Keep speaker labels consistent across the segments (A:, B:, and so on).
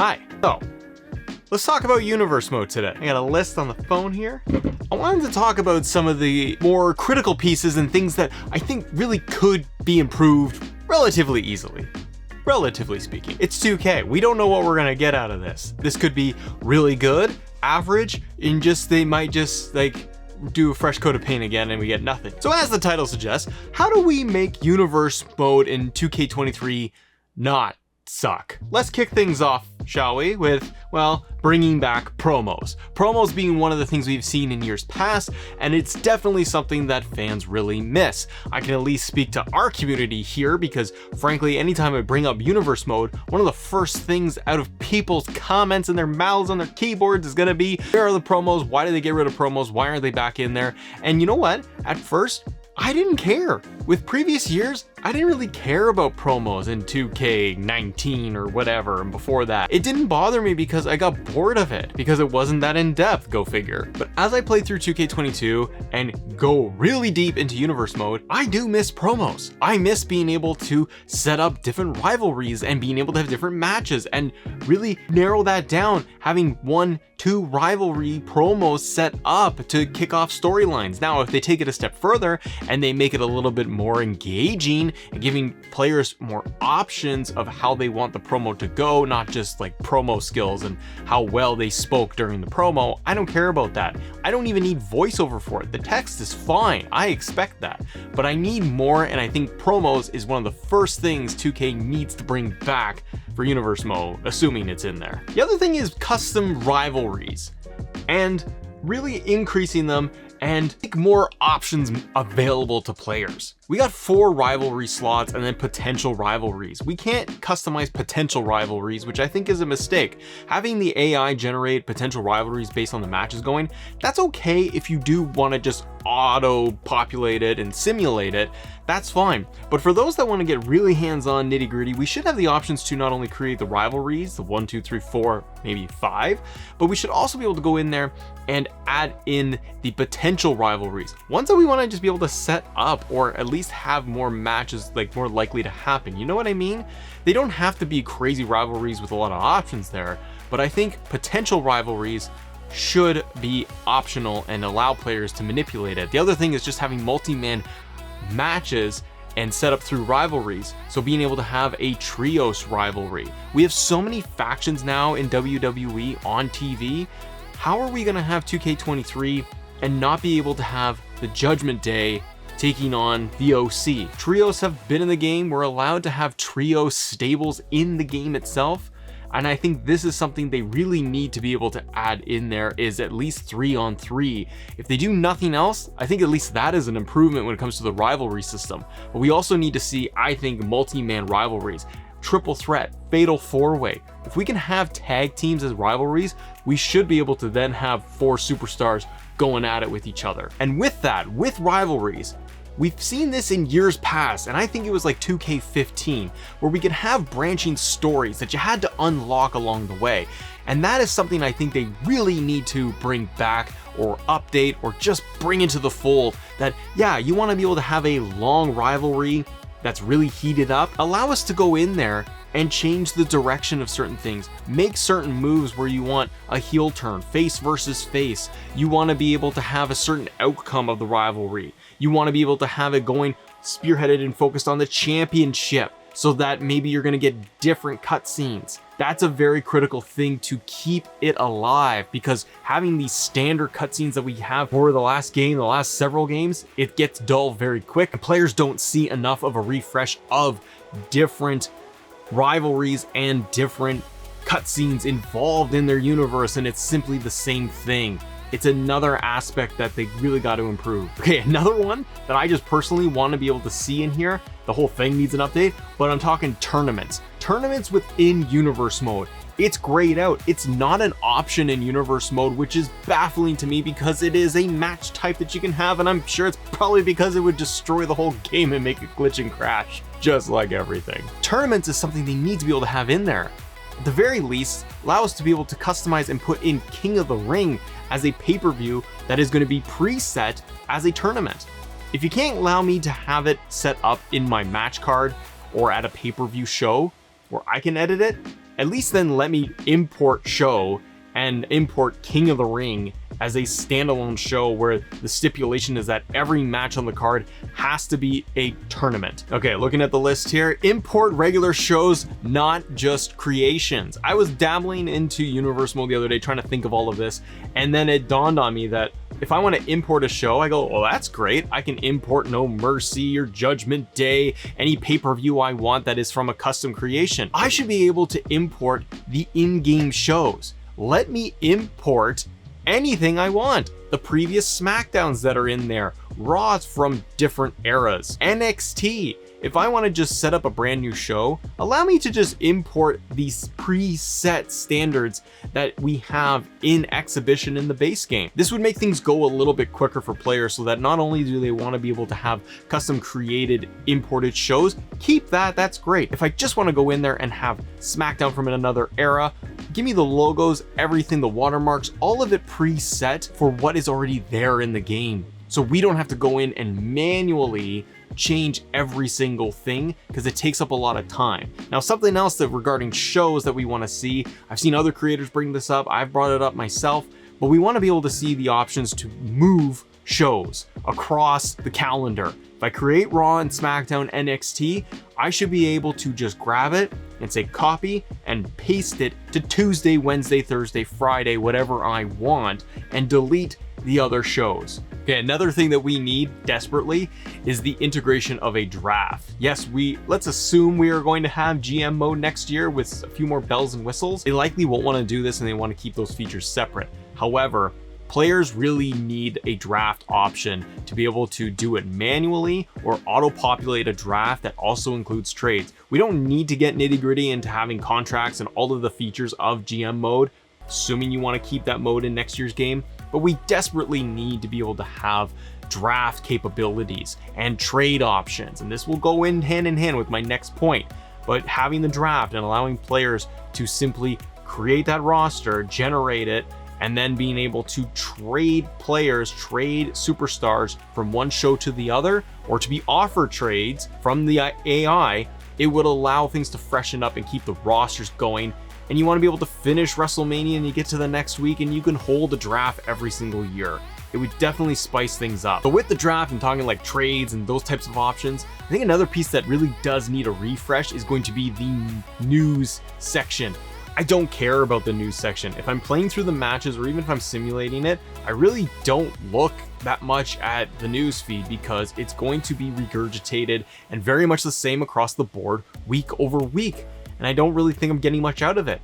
A: Hi. So, let's talk about universe mode today. I got a list on the phone here. I wanted to talk about some of the more critical pieces and things that I think really could be improved relatively easily. Relatively speaking. It's 2K. We don't know what we're gonna get out of this. This could be really good, average, and they might just like do a fresh coat of paint again and we get nothing. So as the title suggests, how do we make universe mode in 2K23 not suck? Let's kick things off, shall we, with, well, bringing back promos. Promos being one of the things we've seen in years past, and it's definitely something that fans really miss. I can at least speak to our community here because, frankly, anytime I bring up universe mode, one of the first things out of people's comments and their mouths on their keyboards is gonna be, where are the promos? Why did they get rid of promos? Why aren't they back in there? And you know what? At first, I didn't care. With previous years, I didn't really care about promos in 2K19 or whatever, and before that. It didn't bother me because I got bored of it, because it wasn't that in-depth, go figure. But as I play through 2K22 and go really deep into universe mode, I do miss promos. I miss being able to set up different rivalries and being able to have different matches and really narrow that down, having 1-2 rivalry promos set up to kick off storylines. Now, if they take it a step further and they make it a little bit more engaging and giving players more options of how they want the promo to go, not just like promo skills and how well they spoke during the promo, I don't care about that. I don't even need voiceover for it. The text is fine. I expect that. But I need more, and I think promos is one of the first things 2K needs to bring back for universe mode, assuming it's in there. The other thing is custom rivalries and really increasing them and make more options available to players. We got 4 rivalry slots and then potential rivalries. We can't customize potential rivalries, which I think is a mistake. Having the AI generate potential rivalries based on the matches going, that's okay if you do want to just auto-populate it and simulate it, that's fine. But for those that want to get really hands-on nitty-gritty, we should have the options to not only create the rivalries, the 1, 2, 3, 4, maybe 5, but we should also be able to go in there and add in the potential rivalries. Ones that we want to just be able to set up or at least have more matches like more likely to happen. You know what I mean? They don't have to be crazy rivalries with a lot of options there, but I think potential rivalries should be optional and allow players to manipulate it. The other thing is just having multi-man matches and set up through rivalries. So being able to have a trios rivalry. We have so many factions now in WWE on TV. How are we gonna have 2K23 and not be able to have the Judgment Day taking on the OC? Trios have been in the game. We're allowed to have trio stables in the game itself. And I think this is something they really need to be able to add in there, is at least 3-on-3. If they do nothing else, I think at least that is an improvement when it comes to the rivalry system. But we also need to see, I think, multi-man rivalries, triple threat, fatal 4-way. If we can have tag teams as rivalries, we should be able to then have 4 superstars going at it with each other. And with that, with rivalries, we've seen this in years past, and I think it was like 2K15, where we could have branching stories that you had to unlock along the way. And that is something I think they really need to bring back or update or just bring into the fold. That, yeah, you want to be able to have a long rivalry that's really heated up. Allow us to go in there and change the direction of certain things. Make certain moves where you want a heel turn, face versus face. You want to be able to have a certain outcome of the rivalry. You want to be able to have it going spearheaded and focused on the championship, so that maybe you're going to get different cutscenes. That's a very critical thing to keep it alive, because having these standard cutscenes that we have for the last game, the last several games, it gets dull very quick, and players don't see enough of a refresh of different rivalries and different cutscenes involved in their universe, and it's simply the same thing. It's another aspect that they really got to improve. Okay, another one that I just personally want to be able to see in here, the whole thing needs an update, but I'm talking tournaments. Tournaments within universe mode. It's grayed out. It's not an option in universe mode, which is baffling to me because it is a match type that you can have, and I'm sure it's probably because it would destroy the whole game and make it glitch and crash, just like everything. Tournaments is something they need to be able to have in there. At the very least, allow us to be able to customize and put in King of the Ring as a pay-per-view that is going to be preset as a tournament. If you can't allow me to have it set up in my match card or at a pay-per-view show where I can edit it, at least then let me import show and import King of the Ring as a standalone show where the stipulation is that every match on the card has to be a tournament. Okay, looking at the list here, import regular shows, not just creations. I was dabbling into Universe Mode the other day trying to think of all of this, and then it dawned on me that if I want to import a show, I go, well, that's great. I can import No Mercy or Judgment Day, any pay-per-view I want that is from a custom creation. I should be able to import the in-game shows. Let me import anything I want. The previous SmackDowns that are in there, Raws from different eras, NXT. If I want to just set up a brand new show, allow me to just import these preset standards that we have in exhibition in the base game. This would make things go a little bit quicker for players so that not only do they want to be able to have custom created imported shows, keep that, that's great. If I just want to go in there and have SmackDown from another era, give me the logos, everything, the watermarks, all of it preset for what is already there in the game. So we don't have to go in and manually change every single thing because it takes up a lot of time. Now, something else that regarding shows that we want to see, I've seen other creators bring this up, I've brought it up myself, but we want to be able to see the options to move shows across the calendar. If I create Raw and SmackDown NXT, I should be able to just grab it and say copy and paste it to Tuesday, Wednesday, Thursday, Friday, whatever I want, and delete the other shows. Okay, another thing that we need desperately is the integration of a draft. Yes, let's assume we are going to have GM mode next year with a few more bells and whistles. They likely won't want to do this and they want to keep those features separate. However, players really need a draft option to be able to do it manually or auto-populate a draft that also includes trades. We don't need to get nitty-gritty into having contracts and all of the features of GM mode, assuming you want to keep that mode in next year's game, but we desperately need to be able to have draft capabilities and trade options, and this will go in hand with my next point. But having the draft and allowing players to simply create that roster, generate it, and then being able to trade players, trade superstars from one show to the other, or to be offered trades from the AI, it would allow things to freshen up and keep the rosters going. And you want to be able to finish WrestleMania and you get to the next week and you can hold a draft every single year. It would definitely spice things up. But with the draft and talking like trades and those types of options, I think another piece that really does need a refresh is going to be the news section. I don't care about the news section. If I'm playing through the matches or even if I'm simulating it, I really don't look that much at the news feed because it's going to be regurgitated and very much the same across the board week over week. And I don't really think I'm getting much out of it.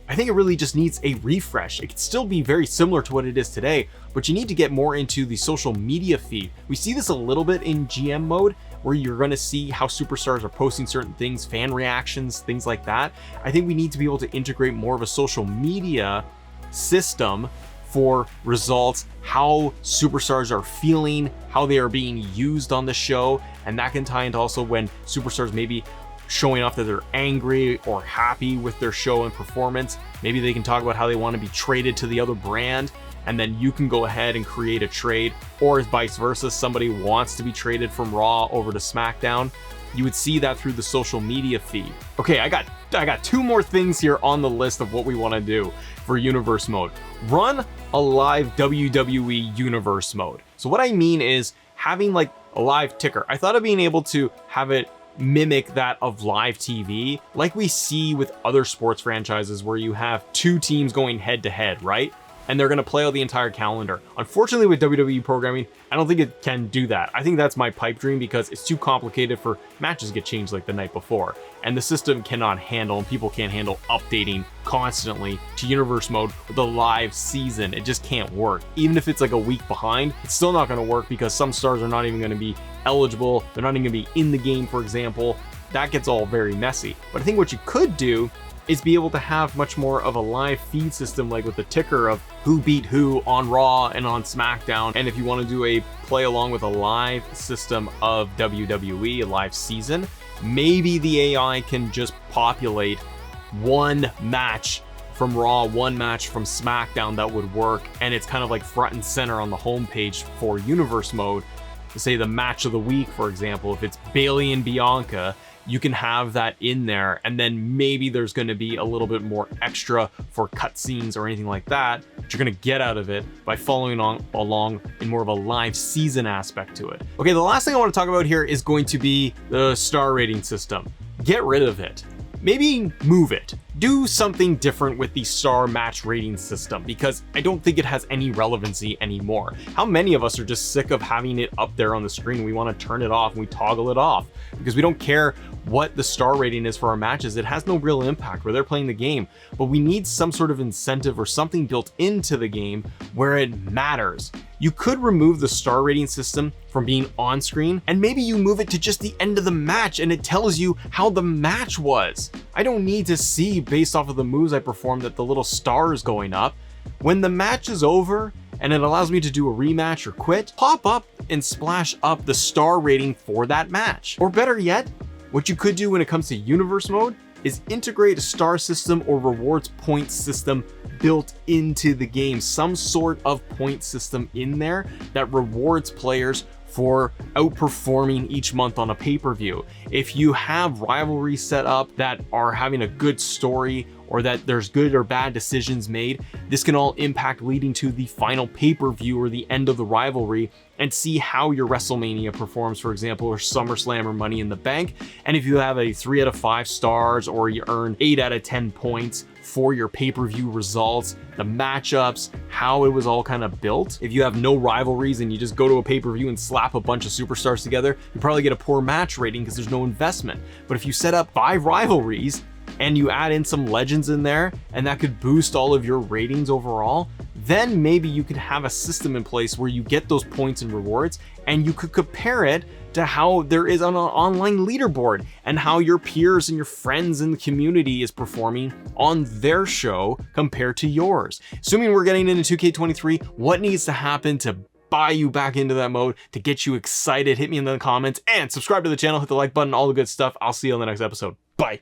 A: I think it really just needs a refresh. It could still be very similar to what it is today, but you need to get more into the social media feed. We see this a little bit in GM mode, where you're going to see how superstars are posting certain things, fan reactions, things like that. I think we need to be able to integrate more of a social media system for results, how superstars are feeling, how they are being used on the show, and that can tie into also when superstars maybe showing off that they're angry or happy with their show and performance. Maybe they can talk about how they want to be traded to the other brand, and then you can go ahead and create a trade, or vice versa, somebody wants to be traded from Raw over to SmackDown. You would see that through the social media feed. Okay, I got two more things here on the list of what we want to do for Universe Mode. Run a live WWE Universe Mode. So what I mean is having like a live ticker. I thought of being able to have it mimic that of live TV, like we see with other sports franchises where you have two teams going head to head, right? And they're going to play out the entire calendar. Unfortunately, with WWE programming, I don't think it can do that. I think that's my pipe dream because it's too complicated for matches to get changed like the night before. And the system cannot handle, and people can't handle updating constantly to Universe Mode with a live season. It just can't work. Even if it's like a week behind, it's still not going to work because some stars are not even going to be eligible. They're not even going to be in the game, for example. That gets all very messy. But I think what you could do is be able to have much more of a live feed system, like with the ticker of who beat who on Raw and on SmackDown. And if you want to do a play along with a live system of WWE, a live season, maybe the AI can just populate one match from Raw, one match from SmackDown that would work. And it's kind of like front and center on the homepage for Universe Mode. say the match of the week, for example, if it's Bailey and Bianca, you can have that in there, and then maybe there's going to be a little bit more extra for cutscenes or anything like that you're going to get out of it by following along in more of a live season aspect to it. Okay, the last thing I want to talk about here is going to be the star rating system. Get rid of it. Maybe move it. Do something different with the star match rating system, because I don't think it has any relevancy anymore. How many of us are just sick of having it up there on the screen? We want to turn it off and we toggle it off because we don't care what the star rating is for our matches. It has no real impact. We're there playing the game, but we need some sort of incentive or something built into the game where it matters. You could remove the star rating system from being on screen, and maybe you move it to just the end of the match and it tells you how the match was. I don't need to see based off of the moves I performed that the little star is going up. When the match is over and it allows me to do a rematch or quit, pop up and splash up the star rating for that match. Or better yet, what you could do when it comes to universe mode is integrate a star system or rewards point system built into the game. Some sort of point system in there that rewards players for outperforming each month on a pay-per-view. If you have rivalries set up that are having a good story or that there's good or bad decisions made, this can all impact leading to the final pay-per-view or the end of the rivalry, and see how your WrestleMania performs, for example, or SummerSlam or Money in the Bank. And if you have a 3 out of 5 stars or you earn 8 out of 10 points for your pay-per-view results, the matchups, how it was all kind of built. If you have no rivalries and you just go to a pay-per-view and slap a bunch of superstars together, you probably get a poor match rating because there's no investment. But if you set up 5 rivalries and you add in some legends in there, and that could boost all of your ratings overall, then maybe you could have a system in place where you get those points and rewards, and you could compare it to how there is on an online leaderboard and how your peers and your friends in the community is performing on their show compared to yours. Assuming we're getting into 2K23, what needs to happen to buy you back into that mode, to get you excited? Hit me in the comments and subscribe to the channel, hit the like button, all the good stuff. I'll see you on the next episode.